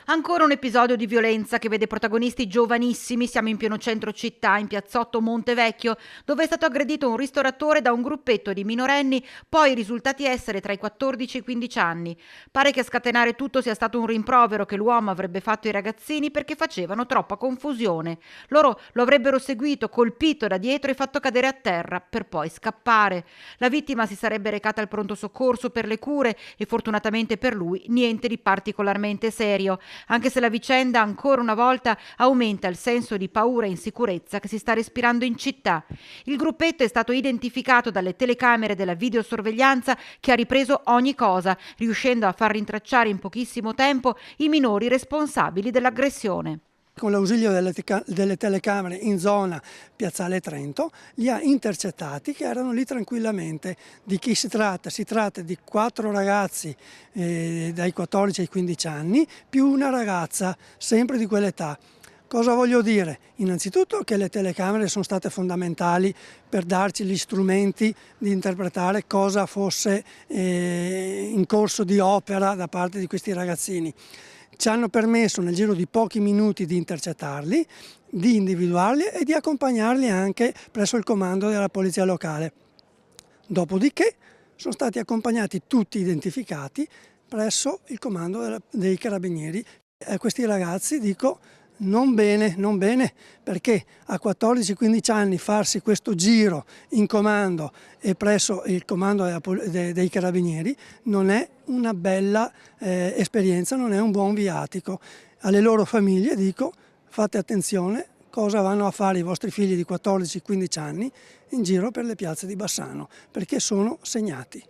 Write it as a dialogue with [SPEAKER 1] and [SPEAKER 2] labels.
[SPEAKER 1] Ancora un episodio di violenza che vede protagonisti giovanissimi. Siamo in pieno centro città, in piazzotto Montevecchio, dove è stato aggredito un ristoratore da un gruppetto di minorenni, poi risultati essere tra i 14 e i 15 anni. Pare che a scatenare tutto sia stato un rimprovero che l'uomo avrebbe fatto ai ragazzini perché facevano troppa confusione. Loro lo avrebbero seguito, colpito da dietro e fatto cadere a terra, per poi scappare. La vittima si sarebbe recata al pronto soccorso per le cure e fortunatamente per lui niente di particolarmente serio, anche se la vicenda ancora una volta aumenta il senso di paura e insicurezza che si sta respirando in città. Il gruppetto è stato identificato dalle telecamere della videosorveglianza che ha ripreso ogni cosa, riuscendo a far rintracciare in pochissimo tempo i minori responsabili dell'aggressione.
[SPEAKER 2] Con l'ausilio delle telecamere in zona Piazzale Trento li ha intercettati che erano lì tranquillamente. Di chi si tratta? Si tratta di 4 ragazzi dai 14 ai 15 anni più una ragazza sempre di quell'età. Cosa voglio dire? Innanzitutto che le telecamere sono state fondamentali per darci gli strumenti di interpretare cosa fosse in corso di opera da parte di questi ragazzini. Ci hanno permesso nel giro di pochi minuti di intercettarli, di individuarli e di accompagnarli anche presso il comando della polizia locale. Dopodiché sono stati accompagnati tutti identificati presso il comando dei carabinieri. A questi ragazzi dico non bene, perché a 14-15 anni farsi questo giro in comando e presso il comando dei carabinieri non è una bella esperienza, non è un buon viatico. Alle loro famiglie dico fate attenzione cosa vanno a fare i vostri figli di 14-15 anni in giro per le piazze di Bassano, perché sono segnati.